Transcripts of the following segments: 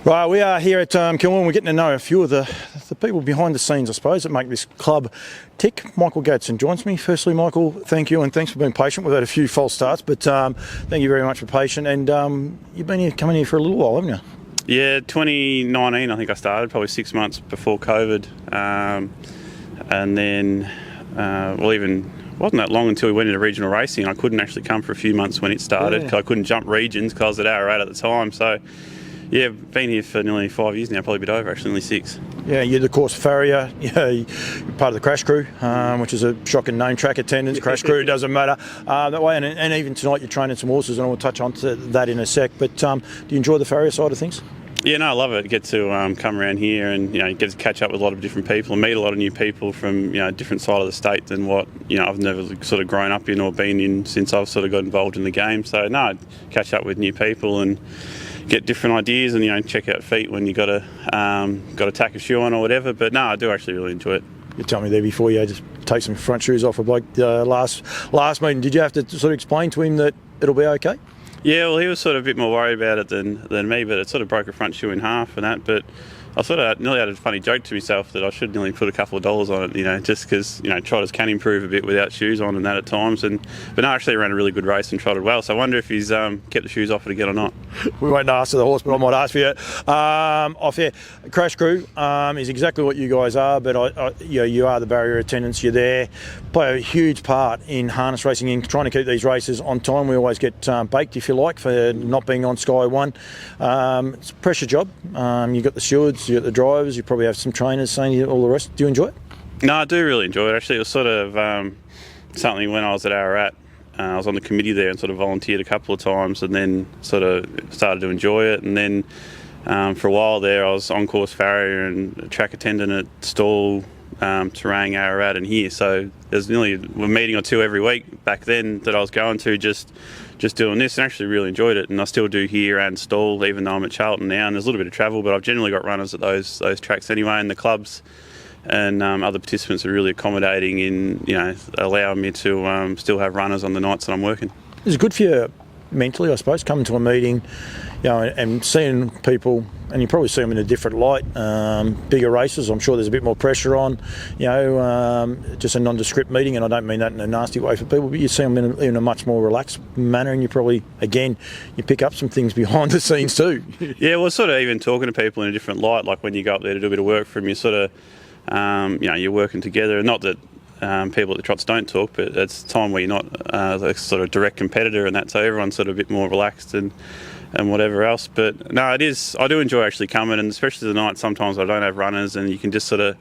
Right, we are here at Kilmore and we're getting to know a few of the people behind the scenes, I suppose, that make this club tick. Michael Gadsden joins me. Firstly, Michael, thank you and thanks for being patient. We've had a few false starts, but thank you very much for patient. And you've been coming here for a little while, haven't you? Yeah, 2019 I think I started, probably 6 months before COVID. And then, even wasn't that long until we went into regional racing. I couldn't actually come for a few months when it started because I couldn't jump regions because I was at Ararat at the time. So, yeah, been here for nearly 5 years now, probably a bit over actually, nearly 6. Yeah, you're the course farrier, you're part of the crash crew, which is a shocking name, track attendants, crash crew, it doesn't matter that way. And even tonight you're training some horses and I'll touch on to that in a sec. But do you enjoy the farrier side of things? Yeah, no, I love it. Get to come around here and get to catch up with a lot of different people and meet a lot of new people from different side of the state than what I've never sort of grown up in or been in since I've sort of got involved in the game. So no, catch up with new people and get different ideas and check out feet when you got a tack of shoe on or whatever. But no, I do actually really enjoy it. You told me there before you had to take some front shoes off a bloke last meeting. Did you have to sort of explain to him that it'll be okay? Yeah, well, he was sort of a bit more worried about it than me, but it sort of broke a front shoe in half and that. But I sort of nearly had a funny joke to myself that I should nearly put a couple of dollars on it, just because, trotters can improve a bit without shoes on and that at times. But no, actually ran a really good race and trotted well. So I wonder if he's kept the shoes off it again or not. We won't ask the horse, but I might ask for you. Off here, crash crew is exactly what you guys are, but you are the barrier attendants. You're there, play a huge part in harness racing and trying to keep these races on time. We always get baked, if you like, for not being on Sky One. It's a pressure job. You've got the stewards, you've got the drivers, you probably have some trainers saying all the rest. Do you enjoy it? No, I do really enjoy it. Actually, it was sort of something when I was at Ararat. I was on the committee there and sort of volunteered a couple of times and then sort of started to enjoy it. And then for a while there I was on-course farrier and track attendant at Stall, Terang, Ararat and here. So there's nearly a meeting or two every week back then that I was going to just doing this, and actually really enjoyed it. And I still do here and Stall, even though I'm at Charlton now, and there's a little bit of travel, but I've generally got runners at those tracks anyway, and the clubs and other participants are really accommodating in allowing me to still have runners on the nights that I'm working. It's good for you mentally, I suppose, coming to a meeting, and seeing people, and you probably see them in a different light. Bigger races, I'm sure there's a bit more pressure on, just a nondescript meeting, and I don't mean that in a nasty way for people, but you see them in a much more relaxed manner, and you probably, again, you pick up some things behind the scenes too. Yeah, well, sort of even talking to people in a different light, like when you go up there to do a bit of work for them, you sort of, you're working together. Not that people at the trots don't talk, but it's a time where you're not a sort of direct competitor and that, so everyone's sort of a bit more relaxed and whatever else. But no, I do enjoy actually coming, and especially the night sometimes I don't have runners and you can just sort of,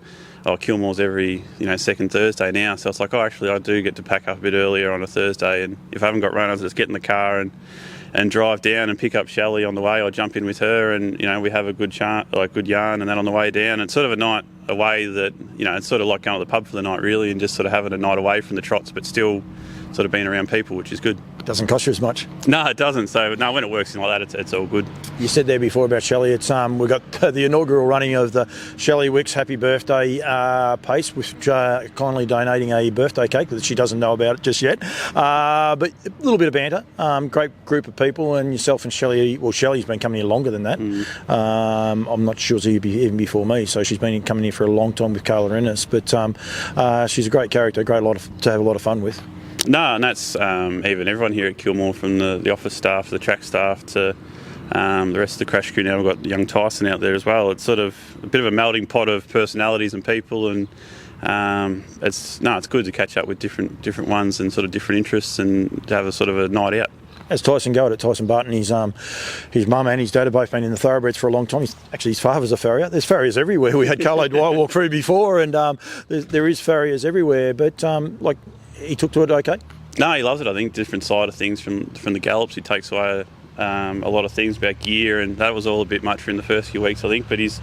Kilmore's every second Thursday now, so it's like, actually I do get to pack up a bit earlier on a Thursday, and if I haven't got runners, I just get in the car and drive down and pick up Shelley on the way, or jump in with her, and we have a good yarn and that on the way down. It's sort of a night away that it's sort of like going to the pub for the night really, and just sort of having a night away from the trots, but still sort of being around people, which is good. It doesn't cost you as much. No, it doesn't. So no, when it works in like that, it's all good. You said there before about Shelley. It's we've got the inaugural running of the Shelley Wicks Happy Birthday pace, with kindly donating a birthday cake that she doesn't know about it just yet. But a little bit of banter. Great group of people, and yourself and Shelley. Well, Shelley's been coming here longer than that. I'm not sure she's even before me, so she's been coming here for a long time with Carla Ennis. But she's a great character, to have a lot of fun with. No, and that's even everyone here at Kilmore, from the office staff, the track staff, to the rest of the crash crew. Now we've got young Tyson out there as well. It's sort of a bit of a melting pot of personalities and people, and it's good to catch up with different ones and sort of different interests, and to have a sort of a night out. As Tyson Gold at Tyson Barton, his mum and his dad have both been in the thoroughbreds for a long time. His father's a farrier. There's farriers everywhere. We had Carlo Dwyer walk through before, and there is farriers everywhere. But he took to it okay? No, he loves it. I think different side of things from the gallops. He takes away a lot of things about gear, and that was all a bit much for in the first few weeks, I think. But he's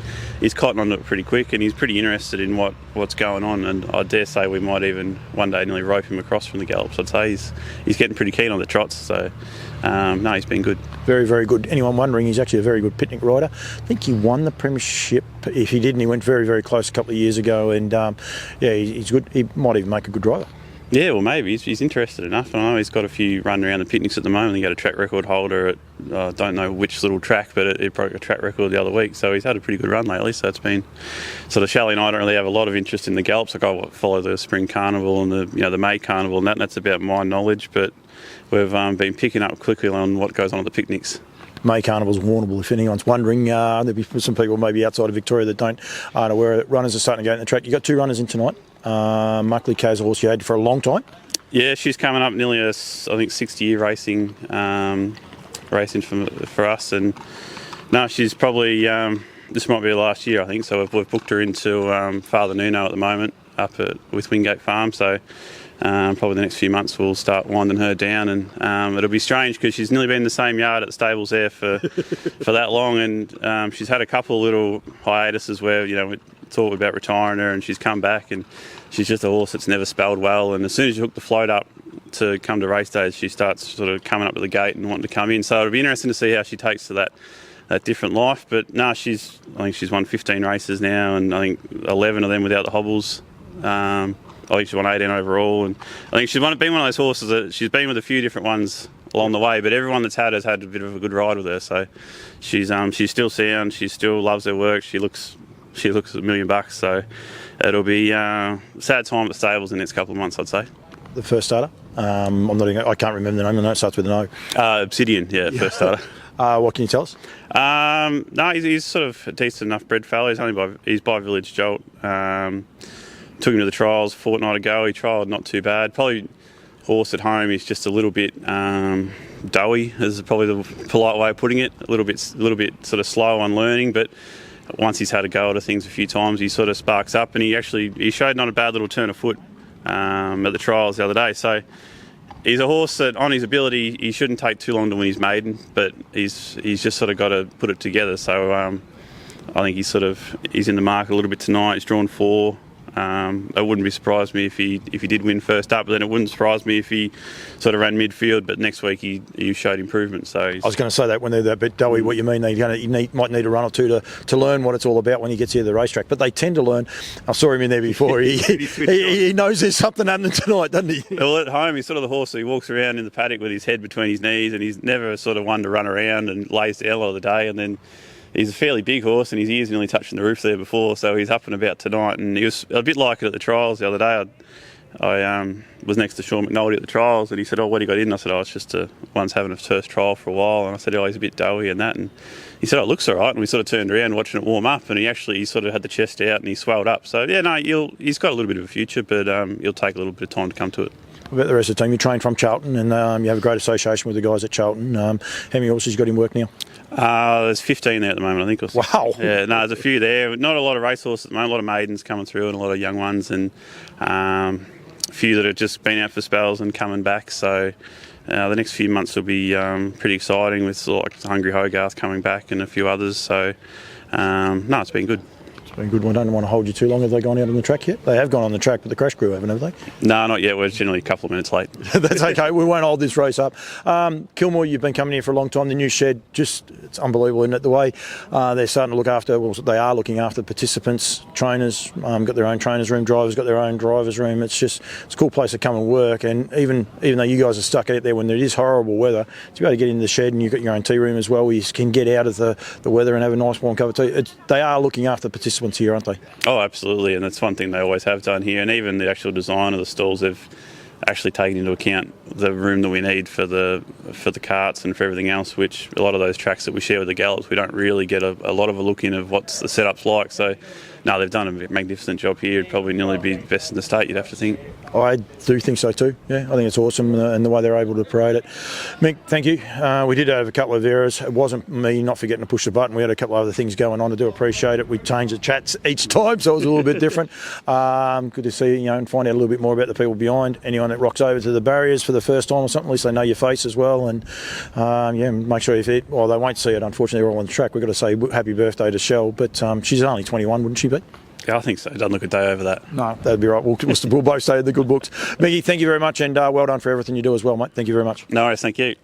cotton on it pretty quick, and he's pretty interested in what's going on. And I dare say we might even one day nearly rope him across from the gallops. I'd say he's getting pretty keen on the trots. So no, he's been good. Very, very good. Anyone wondering, he's actually a very good picnic rider. I think he won the premiership. If he didn't, he went very, very close a couple of years ago. And he's good. He might even make a good driver. Yeah, well, maybe he's interested enough. I know he's got a few running around the picnics at the moment. He got a track record holder at I don't know which little track, but it broke a track record the other week. So he's had a pretty good run lately. So it's been sort of Shelley and I don't really have a lot of interest in the gallops. Like I follow the Spring Carnival and the May Carnival, and that's about my knowledge. But we've been picking up quickly on what goes on at the picnics. May Carnival's warnable if anyone's wondering. There'll be some people maybe outside of Victoria that aren't aware that runners are starting to go in the track. You've got 2 runners in tonight. Muckley Kaz, a horse you had for a long time. Yeah, she's coming up nearly I think 60-year racing for us, and no, she's probably this might be her last year, I think. So we've booked her into Father Nuno at the moment with Wingate Farm. So probably the next few months we'll start winding her down, and it'll be strange because she's nearly been in the same yard at the stables there for that long, and she's had a couple of little hiatuses where we thought about retiring her, and she's come back, and she's just a horse that's never spelled well. And as soon as you hook the float up to come to race days, she starts sort of coming up to the gate and wanting to come in. So it'll be interesting to see how she takes to that different life. But no, I think she's won 15 races now, and I think 11 of them without the hobbles. I think she won 18 overall, and I think she's been one of those horses that she's been with a few different ones along the way, but everyone that's had has had a bit of a good ride with her. So she's still sound, she still loves her work, she looks $1 million. So it'll be a sad time at the stables in the next couple of months, I'd say. The first starter? I can't remember the name. I know it starts with an O. Obsidian, first starter. What can you tell us? No, he's sort of a decent enough bred fella. He's by Village Jolt. Took him to the trials a fortnight ago. He trialled not too bad. Probably horse at home is just a little bit doughy, is probably the polite way of putting it. A little bit sort of slow on learning, but once he's had a go at things a few times, he sort of sparks up, and he showed not a bad little turn of foot at the trials the other day. So he's a horse that, on his ability, he shouldn't take too long to win his maiden, but he's just sort of got to put it together. So I think he's in the market a little bit tonight. He's drawn 4. It wouldn't be surprised me if he did win first up, but then it wouldn't surprise me if he sort of ran midfield. But next week he showed improvement. So I was going to say that when they're that bit doughy, what you mean? Might need a run or two to learn what it's all about when he gets here to the racetrack. But they tend to learn. I saw him in there before. He knows there's something happening tonight, doesn't he? Well, at home he's sort of the horse that he walks around in the paddock with his head between his knees, and he's never sort of one to run around and lays down a lot of the day, and then. He's a fairly big horse, and his ears nearly touching the roof there before, so he's up and about tonight. And he was a bit like it at the trials the other day. I was next to Sean McNulty at the trials, and he said, "Oh, what he got in?" I said, "Oh, it's just one's having a first trial for a while." And I said, "Oh, he's a bit doughy and that." And he said, "Oh, it looks all right." And we sort of turned around watching it warm up, and he sort of had the chest out and he swelled up. So yeah, no, he's got a little bit of a future, but he'll take a little bit of time to come to it. About the rest of the team, you train from Charlton, and you have a great association with the guys at Charlton. How many horses you got in work now? There's 15 there at the moment, I think. Wow. Yeah, no, there's a few there. Not a lot of racehorses at the moment, a lot of maidens coming through and a lot of young ones, and a few that have just been out for spells and coming back. So the next few months will be pretty exciting with like Hungry Hogarth coming back and a few others. So, no, it's been good. It's been a good one. I don't want to hold you too long. Have they gone out on the track yet? They have gone on the track, but the crash crew haven't, have they? No, not yet. We're generally a couple of minutes late. That's okay. We won't hold this race up. Kilmore, you've been coming here for a long time. The new shed, it's unbelievable, isn't it? The way they're starting to look after, they are looking after participants, trainers, got their own trainers room, drivers got their own drivers room. It's a cool place to come and work. And even though you guys are stuck out there when there is horrible weather, to be able to get into the shed, and you've got your own tea room as well, where you can get out of the weather and have a nice warm cup of tea. They are looking after participants here, aren't they? Oh, absolutely, and that's one thing they always have done here. And even the actual design of the stalls, they've actually taken into account the room that we need for the carts and for everything else, which a lot of those tracks that we share with the gallops, we don't really get a lot of a look in of what's the setup's like. So, no, they've done a magnificent job here. It'd probably nearly be best in the state, you'd have to think. I do think so too. Yeah, I think it's awesome, and the way they're able to parade it. Mick, thank you. We did have a couple of errors. It wasn't me not forgetting to push the button. We had a couple of other things going on. I do appreciate it. We changed the chats each time, so it was a little bit different. Good to see and find out a little bit more about the people behind. Anyone that rocks over to the barriers for the first time or something, at least they know your face as well. And make sure they won't see it. Unfortunately, we're all on the track. We've got to say happy birthday to Shell, but she's only 21, wouldn't she be? Yeah, I think so. It doesn't look a day over that. No, that'd be right. We'll both stay in the good books. Mickey, thank you very much, and well done for everything you do as well, mate. Thank you very much. No worries, thank you.